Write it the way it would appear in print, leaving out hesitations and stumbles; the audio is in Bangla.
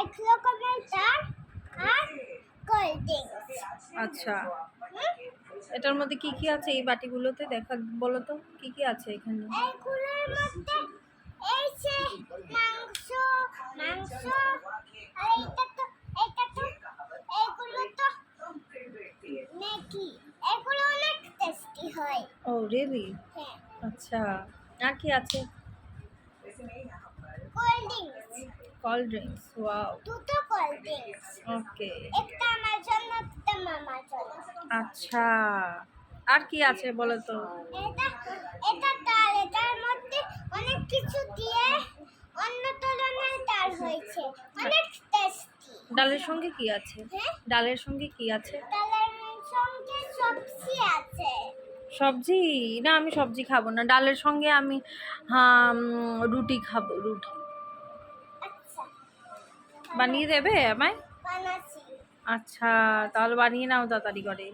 এক রকমের চার আর কোল্ড ড্রিঙ্কস। আচ্ছা, এটার মধ্যে কি কি আছে এই বাটিগুলোতে দেখা বলো তো কি কি আছে এখানে? এইগুলোর মধ্যে এই যে মাংস মাংস আর এটা তো এইগুলো তো ম্যাগি, এগুলো অনেক টেস্টি হয়। ও রিয়েলি? হ্যাঁ, আচ্ছা, আর কি আছে? Cold drinks, cold drinks, wow. দুটো কোল্ড ড্রিঙ্কস, ওকে, একটা আমার জন্য একটা মামার জন্য। আচ্ছা, আর কি আছে বলো তো? এটা এটা ডাল, এটার মধ্যে অনেক কিছু দিয়ে অন্য ধরনের ডাল হয়েছে, অনেক টেস্টি। ডালের সঙ্গে কি আছে? হ্যাঁ, ডালের সঙ্গে কি আছে? ডালের সঙ্গে সবজি আছে। সবজি? না, আমি সবজি খাবো না। ডালের সঙ্গে আমি রুটি খাবো, রুটি। আচ্ছা, বানিয়ে দেবে আমায়? বানাচ্ছি। আচ্ছা, তাহলে বানিয়ে নাও তাড়াতাড়ি করে।